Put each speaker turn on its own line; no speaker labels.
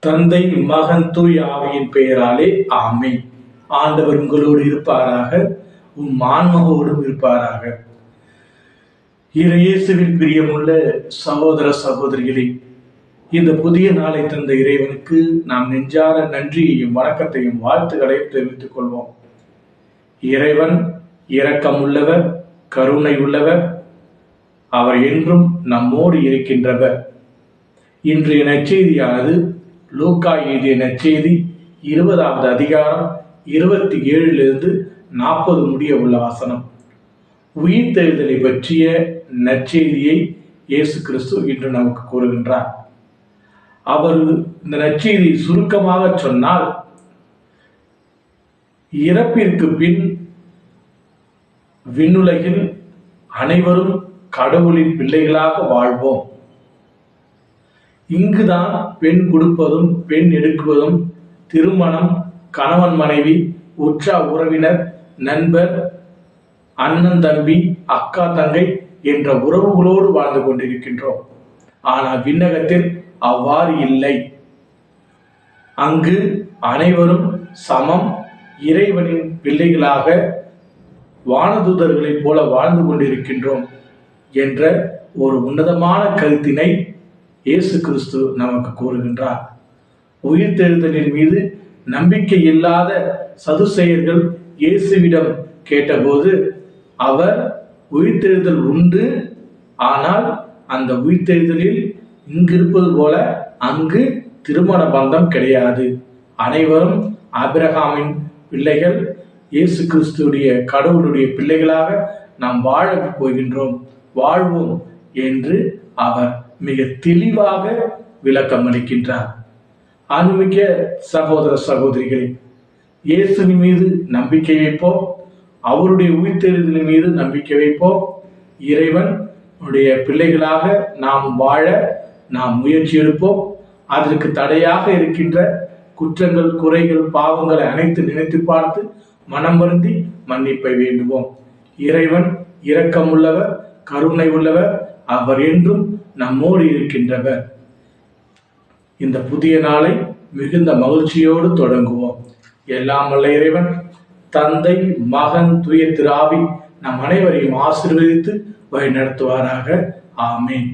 தந்தை, மகன், தூய் ஆவியின் பெயராலே ஆமென். ஆண்டவர் உங்களோடு இருப்பாராக, உம் ஆன்மாவோடும் இருப்பாராக. இயேசுவில் பிரியமுள்ள சகோதர சகோதரிகளே, இந்த புதிய நாளை தந்த இறைவனுக்கு நாம் நெஞ்சார நன்றியையும் வணக்கத்தையும் வாழ்த்துக்களையும் தெரிவித்துக் கொள்வோம். இறைவன் இரக்கம் உள்ளவர், கருணை உள்ளவர், அவர் என்றும் நம்மோடு இருக்கின்றவர். இன்றைய நற்செய்தியானது லூக்கா எழுதிய நற்செய்தி 20வது அதிகாரம் 27 40 முடிய உள்ள வசனம். உயிர்த்தெழுதலை பற்றிய நற்செய்தியை இயேசு கிறிஸ்து இன்று நமக்கு கூறுகின்றார். அவர் இந்த நற்செய்தி சுருக்கமாக சொன்னால், இறப்பிற்கு பின் விண்ணுலகில் அனைவரும் கடவுளின் பிள்ளைகளாக வாழ்வோம். இங்குதான் பெண் கொடுப்பதும் பெண் எடுக்குவதும், திருமணம், கணவன் மனைவி, உற்றார் உறவினர், நண்பர், அண்ணன் தம்பி, அக்கா தங்கை என்ற உறவுகளோடு வாழ்ந்து கொண்டிருக்கின்றோம். ஆனால் விண்ணகத்தில் அவ்வாறு இல்லை. அங்கு அனைவரும் சமம், இறைவனின் பிள்ளைகளாக வானதூதர்களைப் போல வாழ்ந்து கொண்டிருக்கின்றோம் என்ற ஒரு உன்னதமான கருத்தினை இயேசு கிறிஸ்து நமக்கு கூறுகின்றார். உயிர்த்தெழுதலின் மீது நம்பிக்கை இல்லாத சதுசேயர்கள் இயேசுவிடம் கேட்டபோது, அவர் உயிர்த்தெழுதல் உண்டு, ஆனால் அந்த உயிர்த்தெழுதலில் இங்கிருப்பது போல அங்கு திருமண பந்தம் கிடையாது, அனைவரும் ஆபிரகாமின் பிள்ளைகள், இயேசு கிறிஸ்துடைய கடவுளுடைய பிள்ளைகளாக நாம் வாழப் போகின்றோம், வாழ்வோம் என்று அவர் மிக தெளிவாக விளக்கம் அளிக்கின்றார். ஆன்மீக சகோதர சகோதரிகளே, இயேசுவின் மீது நம்பிக்கை வைப்போம், அவருடைய உயிர்த்தெழுதலின் மீது நம்பிக்கை வைப்போம். இறைவன் உடைய பிள்ளைகளாக நாம் வாழ நாம் முயற்சி எடுப்போம். அதற்கு தடையாக இருக்கின்ற குற்றங்கள், குறைகள், பாவங்களை அனைத்து நினைத்து பார்த்து மனம் வருந்தி மன்னிப்பை வேண்டுவோம். இறைவன் இரக்கம் உள்ளவர், கருணை உள்ளவர், அவர் என்றும் நம்மோடு இருக்கின்றவர். இந்த புதிய நாளை மிகுந்த மகிழ்ச்சியோடு தொடங்குவோம். எல்லாம் வல்ல இறைவன் தந்தை, மகன், தூய திரு ஆவி நம் அனைவரையும் ஆசீர்வதித்து வழி நடத்துவாராக. ஆமென்.